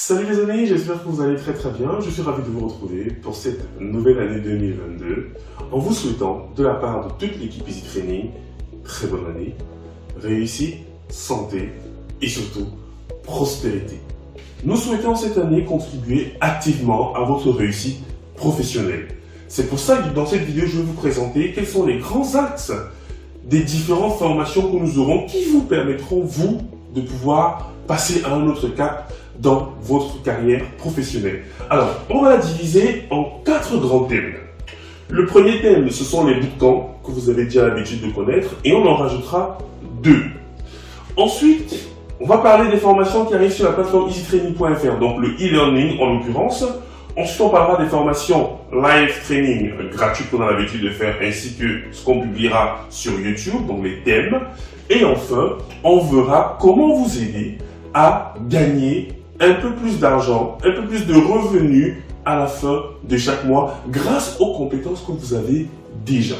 Salut les amis, j'espère que vous allez très bien. Je suis ravi de vous retrouver pour cette nouvelle année 2022 en vous souhaitant de la part de toute l'équipe Easy Training, très bonne année, réussite, santé et surtout prospérité. Nous souhaitons cette année contribuer activement à votre réussite professionnelle. C'est pour ça que dans cette vidéo, je vais vous présenter quels sont les grands axes des différentes formations que nous aurons qui vous permettront, vous, de pouvoir passer à un autre cap dans votre carrière professionnelle. Alors, on va la diviser en 4 grands thèmes. Le premier thème, ce sont les bootcamps que vous avez déjà l'habitude de connaître et on en rajoutera 2. Ensuite, on va parler des formations qui arrivent sur la plateforme easytraining.fr, donc le e-learning en l'occurrence. Ensuite, on parlera des formations live training gratuites qu'on a l'habitude de faire, ainsi que ce qu'on publiera sur YouTube, donc les thèmes. Et enfin, on verra comment vous aider à gagner un peu plus d'argent, un peu plus de revenus à la fin de chaque mois grâce aux compétences que vous avez déjà.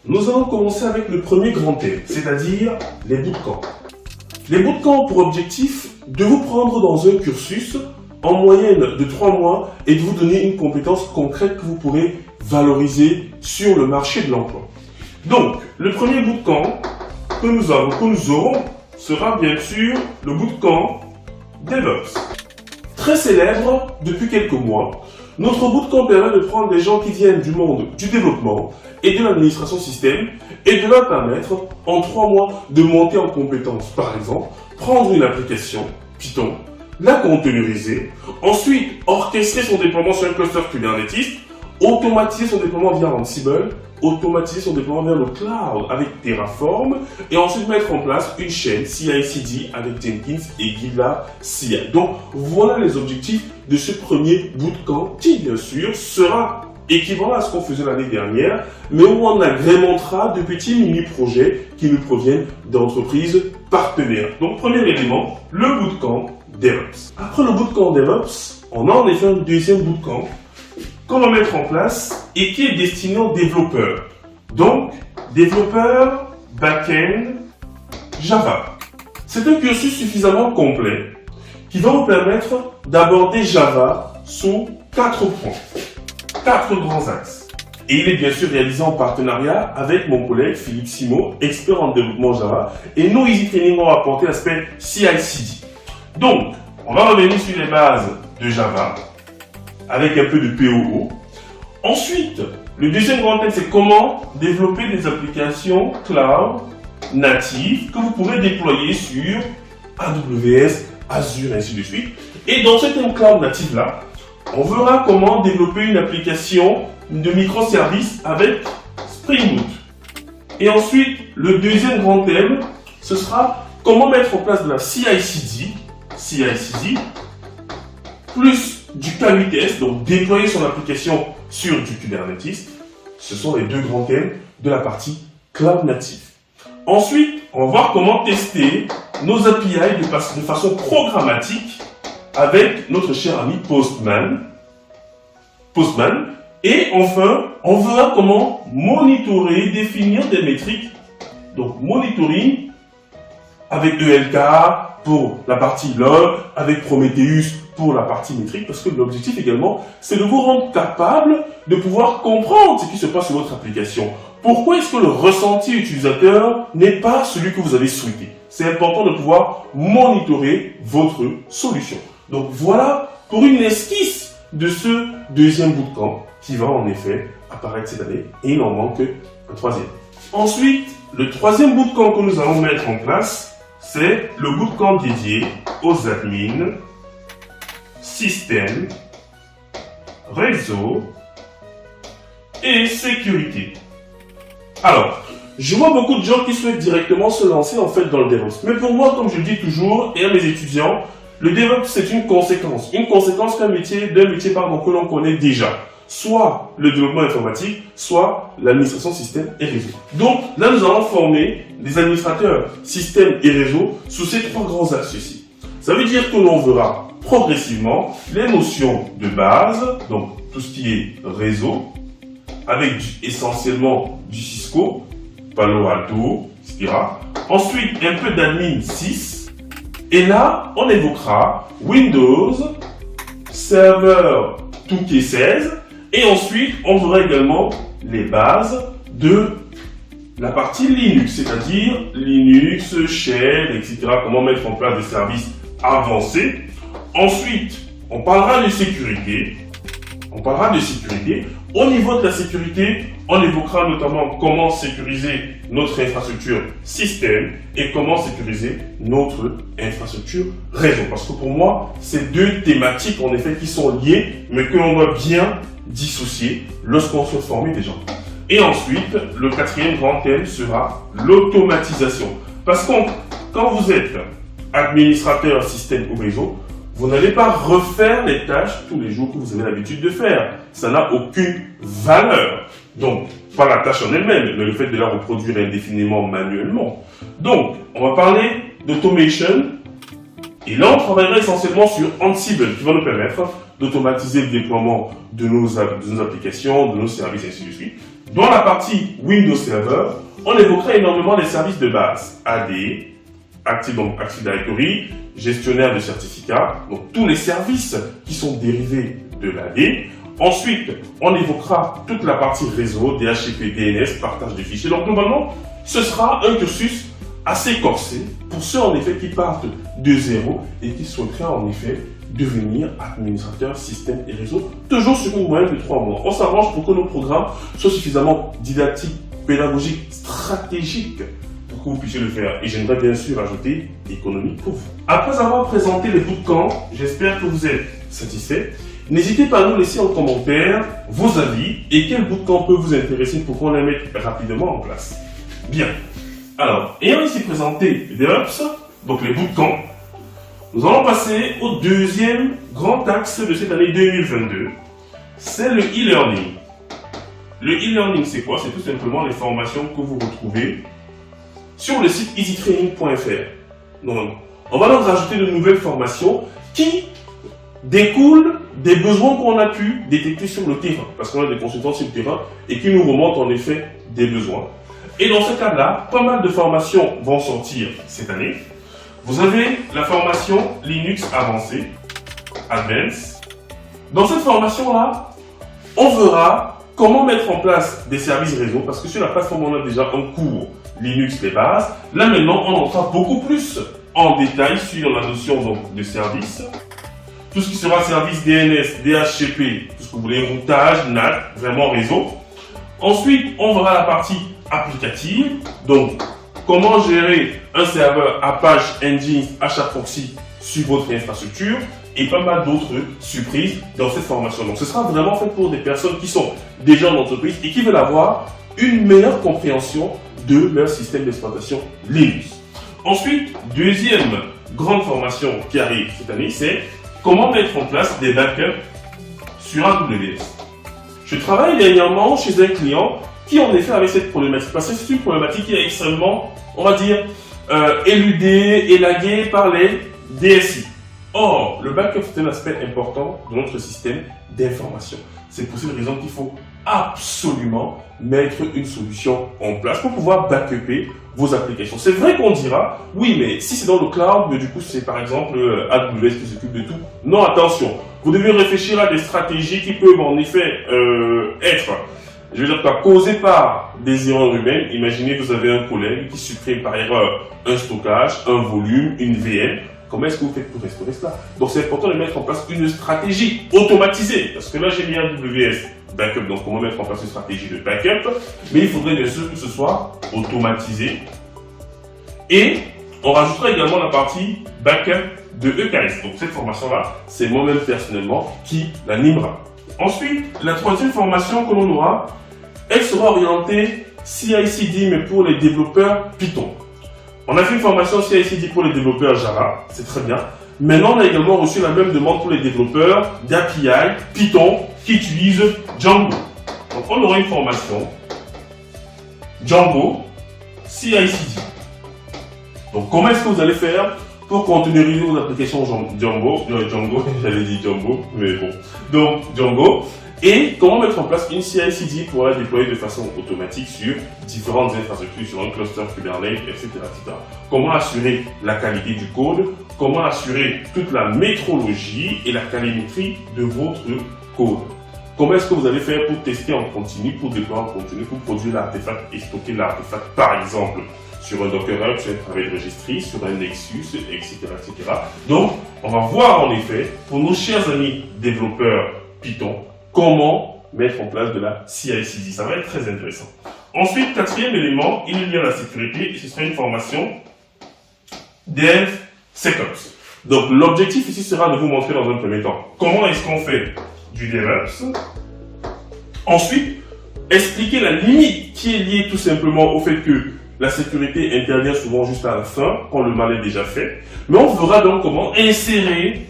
Nous allons commencer avec le premier grand thème, c'est-à-dire les bootcamps. Les bootcamps ont pour objectif de vous prendre dans un cursus en moyenne de 3 mois et de vous donner une compétence concrète que vous pourrez valoriser sur le marché de l'emploi. Donc, le premier bootcamp que nous aurons sera bien sûr le bootcamp DevOps. Très célèbre depuis quelques mois, notre bootcamp permet de prendre des gens qui viennent du monde du développement et de l'administration système et de leur permettre en 3 mois de monter en compétences. Par exemple, prendre une application Python, la containeriser, ensuite orchestrer son déploiement sur un cluster Kubernetes, automatiser son déploiement via Ansible, automatiser son déploiement vers le cloud avec Terraform et ensuite mettre en place une chaîne CI/CD avec Jenkins et GitLab CI. Donc voilà les objectifs de ce premier bootcamp qui bien sûr sera équivalent à ce qu'on faisait l'année dernière, mais où on agrémentera de petits mini-projets qui nous proviennent d'entreprises partenaires. Donc premier élément, le bootcamp DevOps. Après le bootcamp DevOps, on a en effet un deuxième bootcamp qu'on va mettre en place et qui est destiné aux développeurs. Donc, développeurs back-end Java. C'est un cursus suffisamment complet qui va vous permettre d'aborder Java sous 4 points, 4 grands axes. Et il est bien sûr réalisé en partenariat avec mon collègue Philippe Simo, expert en développement Java. Et nous, Easy Training, on va apporter l'aspect CI/CD. Donc, on va revenir sur les bases de Java, avec un peu de POO. Ensuite, le deuxième grand thème, c'est comment développer des applications cloud natives que vous pourrez déployer sur AWS, Azure, et ainsi de suite. Et dans ce thème cloud native là, on verra comment développer une application de microservices avec Spring Boot. Et ensuite, le deuxième grand thème, ce sera comment mettre en place de la CI/CD, plus du K8S, donc déployer son application sur du Kubernetes. Ce sont les 2 grands thèmes de la partie cloud native. Ensuite, on va voir comment tester nos API de façon programmatique avec notre cher ami Postman. Et enfin, on verra comment monitorer, définir des métriques. Donc, monitoring avec ELK pour la partie log, avec Prometheus pour la partie métrique, parce que l'objectif également, c'est de vous rendre capable de pouvoir comprendre ce qui se passe sur votre application. Pourquoi est-ce que le ressenti utilisateur n'est pas celui que vous avez souhaité? C'est important de pouvoir monitorer votre solution. Donc voilà pour une esquisse de ce deuxième bootcamp qui va en effet apparaître cette année, et il en manque un troisième. Ensuite, le troisième bootcamp que nous allons mettre en place, c'est le bootcamp dédié aux admins, système, réseau et sécurité. Alors, je vois beaucoup de gens qui souhaitent directement se lancer en fait dans le DevOps. Mais pour moi, comme je le dis toujours, et à mes étudiants, le DevOps c'est une conséquence d'un métier que l'on connaît déjà. Soit le développement informatique, soit l'administration système et réseau. Donc là, nous allons former des administrateurs système et réseau sous ces 3 grands axes-ci. Ça veut dire que l'on verra progressivement les notions de base, donc tout ce qui est réseau, avec essentiellement du Cisco, Palo Alto, etc. Ensuite, un peu d'admin 6. Et là, on évoquera Windows Server 2K16 et ensuite on verra également les bases de la partie Linux, c'est-à-dire Linux, Shell, etc. Comment mettre en place des services avancés. Ensuite, on parlera de sécurité. Au niveau de la sécurité, on évoquera notamment comment sécuriser notre infrastructure système et comment sécuriser notre infrastructure réseau. Parce que pour moi, c'est deux thématiques en effet qui sont liées, mais que l'on doit bien dissocier lorsqu'on souhaite former des gens. Et ensuite, le quatrième grand thème sera l'automatisation. Parce que quand vous êtes administrateur système ou réseau, vous n'allez pas refaire les tâches tous les jours que vous avez l'habitude de faire. Ça n'a aucune valeur. Donc, pas la tâche en elle-même, mais le fait de la reproduire indéfiniment manuellement. Donc, on va parler d'automation. Et là, on travaillera essentiellement sur Ansible, qui va nous permettre d'automatiser le déploiement de nos applications, de nos services, et ainsi de suite. Dans la partie Windows Server, on évoquera énormément les services de base. AD, Active Directory, gestionnaire de certificats, donc tous les services qui sont dérivés de l'AD. Ensuite, on évoquera toute la partie réseau, DHCP, DNS, partage de fichiers. Donc globalement, ce sera un cursus assez corsé pour ceux en effet qui partent de zéro et qui souhaiteraient en effet devenir administrateur système et réseau, toujours sur une moyenne de 3 mois. On s'arrange pour que nos programmes soient suffisamment didactiques, pédagogiques, stratégiques pour que vous puissiez le faire. Et j'aimerais bien sûr ajouter économique pour vous. Après avoir présenté les bootcamps, j'espère que vous êtes satisfaits. N'hésitez pas à nous laisser en commentaire vos avis et quel bootcamp peut vous intéresser pour qu'on les mette rapidement en place. Bien. Alors, ayant ici présenté les DevOps, donc les bootcamps, nous allons passer au deuxième grand axe de cette année 2022. C'est le e-learning. Le e-learning, c'est quoi? C'est tout simplement les formations que vous retrouvez sur le site easytraining.fr. Donc, on va donc rajouter de nouvelles formations qui découlent des besoins qu'on a pu détecter sur le terrain. Parce qu'on a des consultants sur le terrain et qui nous remontent en effet des besoins. Et dans ce cadre-là, pas mal de formations vont sortir cette année. Vous avez la formation Linux avancée, Advance. Dans cette formation-là, on verra comment mettre en place des services réseau, parce que sur la plateforme, on a déjà un cours Linux les bases. Là maintenant, on entrera beaucoup plus en détail sur la notion donc, de service. Tout ce qui sera service DNS, DHCP, tout ce que vous voulez, routage, NAT, vraiment réseau. Ensuite, on verra la partie applicative, donc comment gérer un serveur Apache Engine HAProxy sur votre infrastructure et pas mal d'autres surprises dans cette formation. Donc ce sera vraiment fait pour des personnes qui sont déjà en entreprise et qui veulent avoir une meilleure compréhension de leur système d'exploitation Linux. Ensuite, deuxième grande formation qui arrive cette année, c'est comment mettre en place des backups sur AWS. Je travaille dernièrement chez un client qui en effet avait cette problématique, parce que c'est une problématique qui est extrêmement, on va dire, éludée, élaguée par les DSI. Or, le backup c'est un aspect important de notre système d'information. C'est pour cette raison qu'il faut absolument mettre une solution en place pour pouvoir backuper vos applications. C'est vrai qu'on dira, oui, mais si c'est dans le cloud, mais du coup c'est par exemple AWS qui s'occupe de tout. Non, attention, vous devez réfléchir à des stratégies qui peuvent en effet être, je veux dire, causées par des erreurs humaines. Imaginez que vous avez un collègue qui supprime par erreur un stockage, un volume, une VM. Comment est-ce que vous faites pour restaurer cela? Donc c'est important de mettre en place une stratégie automatisée. Parce que là j'ai mis AWS backup, donc comment mettre en place une stratégie de backup. Mais il faudrait bien sûr que ce soit automatisé. Et on rajoutera également la partie backup de EKS. Donc cette formation-là, c'est moi-même personnellement qui l'animera. Ensuite, la troisième formation que l'on aura, elle sera orientée CI/CD mais pour les développeurs Python. On a fait une formation CI/CD pour les développeurs Java, c'est très bien. Maintenant, on a également reçu la même demande pour les développeurs d'API Python qui utilisent Django. Donc, on aura une formation Django CI/CD. Donc, comment est-ce que vous allez faire pour containeriser vos applications Django, j'allais dire Django, mais bon. Donc, Django. Et comment mettre en place une CI/CD pour la déployer de façon automatique sur différentes infrastructures, sur un cluster Kubernetes, etc., etc. Comment assurer la qualité du code comment assurer toute la métrologie et la calorimétrie de votre code. Comment est-ce que vous allez faire pour tester en continu, pour déployer en continu, pour produire l'artefact et stocker l'artefact, par exemple, sur un Docker Hub, sur un travail de registry, sur un Nexus, etc., etc. Donc, on va voir en effet, pour nos chers amis développeurs Python, comment mettre en place de la CI/CD. Ça va être très intéressant. Ensuite, quatrième élément, il y a la sécurité et ce sera une formation DevSecOps. Donc, l'objectif ici sera de vous montrer dans un premier temps comment est-ce qu'on fait du DevOps. Ensuite, expliquer la limite qui est liée tout simplement au fait que la sécurité intervient souvent juste à la fin, quand le mal est déjà fait. Mais on verra donc comment insérer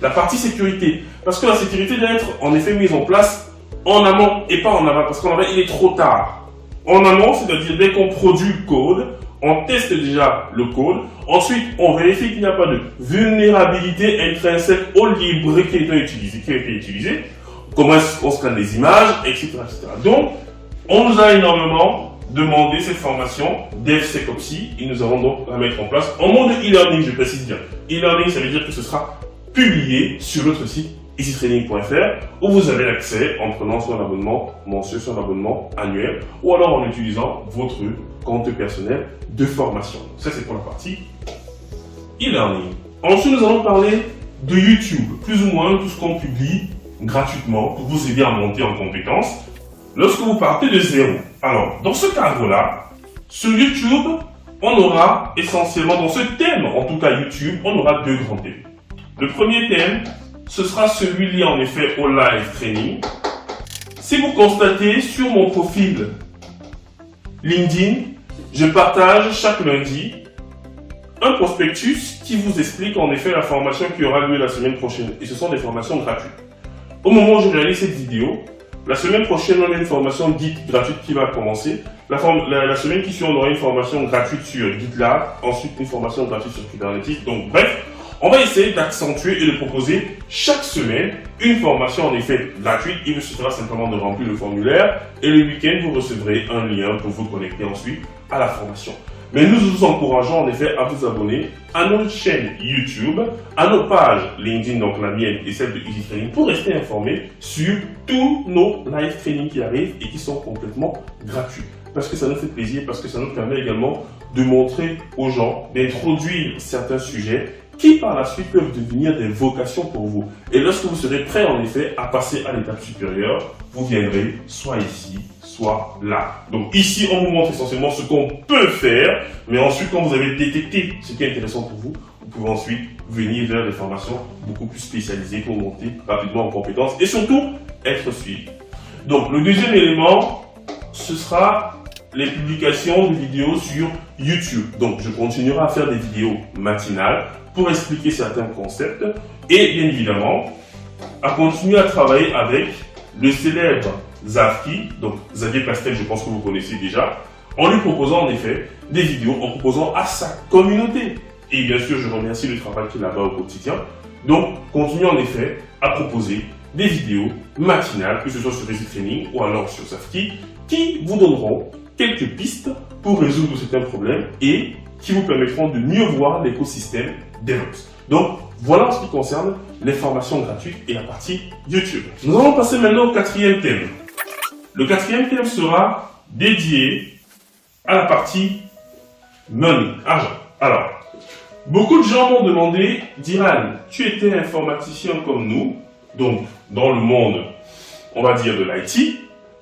la partie sécurité. Parce que la sécurité doit être en effet mise en place en amont et pas en aval. Parce qu'en aval, il est trop tard. En amont, c'est-à-dire dès qu'on produit le code, on teste déjà le code. Ensuite, on vérifie qu'il n'y a pas de vulnérabilité intrinsèque au libre qui a été utilisé. Comment est-ce qu'on scanne les images, etc., etc. Donc, on nous a énormément demandé cette formation DevSecOps. Et nous allons donc la mettre en place en mode e-learning, je précise bien. E-learning, ça veut dire que ce sera publié sur notre site easytraining.fr où vous avez l'accès en prenant soit un abonnement mensuel, soit un abonnement annuel ou alors en utilisant votre compte personnel de formation. Ça, c'est pour la partie e-learning. Ensuite, nous allons parler de YouTube, plus ou moins tout ce qu'on publie gratuitement pour vous aider à monter en compétences lorsque vous partez de zéro. Alors, dans ce cadre-là, sur YouTube, on aura essentiellement, dans ce thème, en tout cas YouTube, on aura deux grands thèmes. Le premier thème, ce sera celui lié en effet au live training. Si vous constatez sur mon profil LinkedIn, je partage chaque lundi un prospectus qui vous explique en effet la formation qui aura lieu la semaine prochaine. Et ce sont des formations gratuites. Au moment où je réalise cette vidéo, la semaine prochaine, on a une formation dite gratuite qui va commencer. La semaine qui suit, on aura une formation gratuite sur GitLab, ensuite une formation gratuite sur Kubernetes. Donc bref, on va essayer d'accentuer et de proposer chaque semaine une formation en effet gratuite. Il vous suffira simplement de remplir le formulaire et le week-end, vous recevrez un lien pour vous connecter ensuite à la formation. Mais nous vous encourageons en effet à vous abonner à notre chaîne YouTube, à nos pages LinkedIn, donc la mienne et celle de Easy Training, pour rester informé sur tous nos live trainings qui arrivent et qui sont complètement gratuits. Parce que ça nous fait plaisir, parce que ça nous permet également de montrer aux gens, d'introduire certains sujets qui par la suite peuvent devenir des vocations pour vous. Et lorsque vous serez prêt en effet à passer à l'étape supérieure, vous viendrez soit ici, soit là. Donc ici, on vous montre essentiellement ce qu'on peut faire, mais ensuite, quand vous avez détecté ce qui est intéressant pour vous, vous pouvez ensuite venir vers des formations beaucoup plus spécialisées pour monter rapidement en compétences et surtout être suivi. Donc le deuxième élément, ce sera les publications de vidéos sur YouTube. Donc je continuerai à faire des vidéos matinales pour expliquer certains concepts et bien évidemment à continuer à travailler avec le célèbre Zafki, donc Xavier Pastel, je pense que vous connaissez déjà, en lui proposant en effet des vidéos, en proposant à sa communauté. Et bien sûr, je remercie le travail qu'il a là-bas au quotidien. Donc, continuez en effet à proposer des vidéos matinales, que ce soit sur Easy Training ou alors sur Zafki, qui vous donneront quelques pistes pour résoudre certains problèmes et qui vous permettront de mieux voir l'écosystème DevOps. Donc, voilà en ce qui concerne les formations gratuites et la partie YouTube. Nous allons passer maintenant au quatrième thème. Le quatrième thème sera dédié à la partie money, argent. Alors, beaucoup de gens m'ont demandé, Diran, tu étais informaticien comme nous, donc dans le monde, on va dire de l'IT,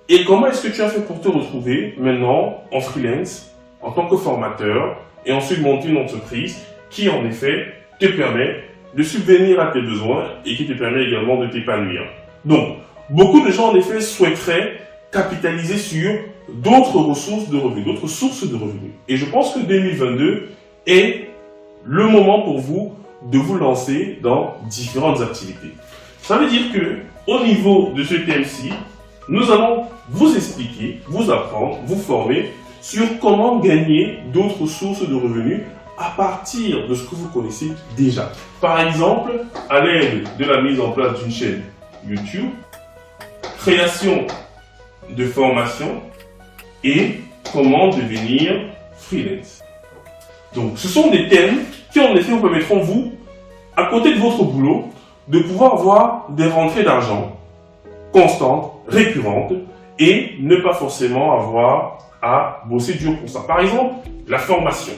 et comment est-ce que tu as fait pour te retrouver maintenant en freelance, en tant que formateur, et ensuite monter une entreprise qui en effet te permet de subvenir à tes besoins et qui te permet également de t'épanouir. Donc, beaucoup de gens en effet souhaiteraient capitaliser sur d'autres ressources de revenus, d'autres sources de revenus. Et je pense que 2022 est le moment pour vous de vous lancer dans différentes activités. Ça veut dire que au niveau de ce thème-ci, nous allons vous expliquer, vous apprendre, vous former sur comment gagner d'autres sources de revenus à partir de ce que vous connaissez déjà. Par exemple, à l'aide de la mise en place d'une chaîne YouTube, création de formation et comment devenir freelance. Donc, ce sont des thèmes qui en effet vous permettront, vous, à côté de votre boulot, de pouvoir voir des rentrées d'argent constantes, récurrentes, et ne pas forcément avoir à bosser dur pour ça. Par exemple, la formation.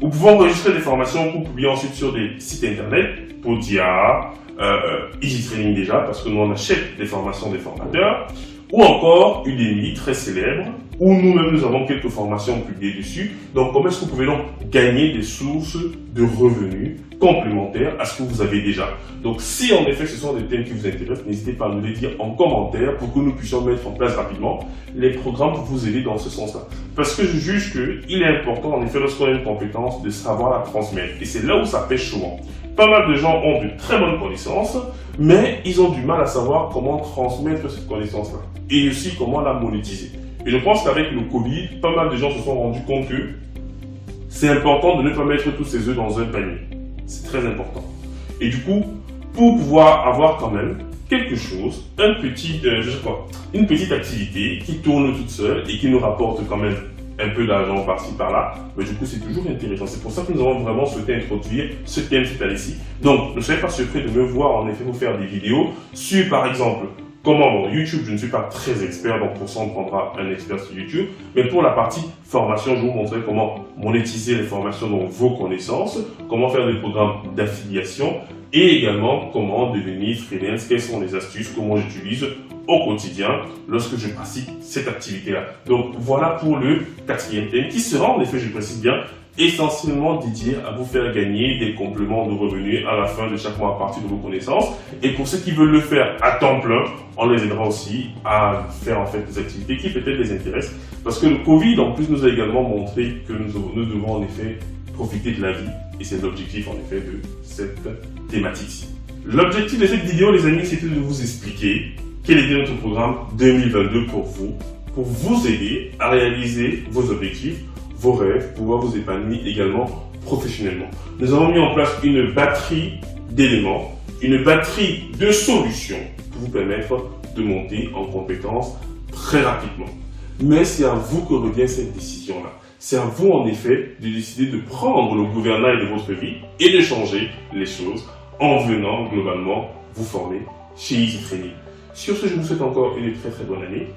Vous pouvez enregistrer des formations pour publier ensuite sur des sites internet, Podia, Easy Training déjà, parce que nous on achète des formations des formateurs, ou encore Udemy, très célèbre, où nous-mêmes nous avons quelques formations publiées dessus. Donc comment est-ce que vous pouvez donc gagner des sources de revenus complémentaires à ce que vous avez déjà. Donc si en effet ce sont des thèmes qui vous intéressent, n'hésitez pas à nous les dire en commentaire pour que nous puissions mettre en place rapidement les programmes pour vous aider dans ce sens-là. Parce que je juge qu'il est important en effet lorsqu'on a une compétence de savoir la transmettre. Et c'est là où ça pêche souvent. Pas mal de gens ont de très bonnes connaissances, mais ils ont du mal à savoir comment transmettre cette connaissance-là. Et aussi comment la monétiser. Et je pense qu'avec le Covid, pas mal de gens se sont rendus compte que c'est important de ne pas mettre tous ses œufs dans un panier. C'est très important. Et du coup, pour pouvoir avoir quand même quelque chose, une petite activité qui tourne toute seule et qui nous rapporte quand même un peu d'argent par-ci par-là, mais du coup c'est toujours intéressant. C'est pour ça que nous avons vraiment souhaité introduire ce thème cette année-ci. Donc ne soyez pas surpris de me voir en effet vous faire des vidéos sur par exemple comment, YouTube, je ne suis pas très expert, donc pour ça on prendra un expert sur YouTube, mais pour la partie formation, je vous montrerai comment monétiser les formations, donc vos connaissances, comment faire des programmes d'affiliation et également comment devenir freelance, quelles sont les astuces, comment j'utilise au quotidien lorsque je pratique cette activité-là. Donc voilà pour le quatrième thème qui sera en effet, je précise bien, essentiellement dédié à vous faire gagner des compléments de revenus à la fin de chaque mois à partir de vos connaissances. Et pour ceux qui veulent le faire à temps plein, on les aidera aussi à faire en fait des activités qui peut-être les intéressent. Parce que le Covid en plus nous a également montré que nous devons en effet profiter de la vie. Et c'est l'objectif en effet de cette thématique-ci. L'objectif de cette vidéo les amis, c'était de vous expliquer quel était notre programme 2022 pour vous aider à réaliser vos objectifs, vos rêves, pouvoir vous épanouir également professionnellement. Nous avons mis en place une batterie d'éléments, une batterie de solutions pour vous permettre de monter en compétences très rapidement. Mais c'est à vous que revient cette décision-là. C'est à vous en effet de décider de prendre le gouvernail de votre vie et de changer les choses en venant globalement vous former chez Easy Training. Sur ce, je vous souhaite encore une très très bonne année.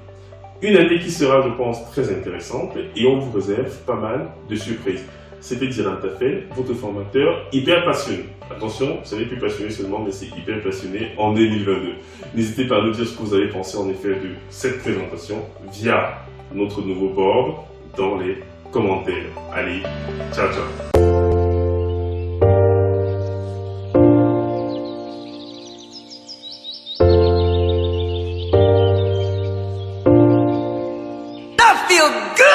Une année qui sera, je pense, très intéressante et on vous réserve pas mal de surprises. C'était Diran Tafel, votre formateur hyper passionné. Attention, ce n'est plus passionné seulement, mais c'est hyper passionné en 2022. N'hésitez pas à nous dire ce que vous avez pensé en effet de cette présentation via notre nouveau board dans les commentaires. Allez, ciao ciao. Feel good.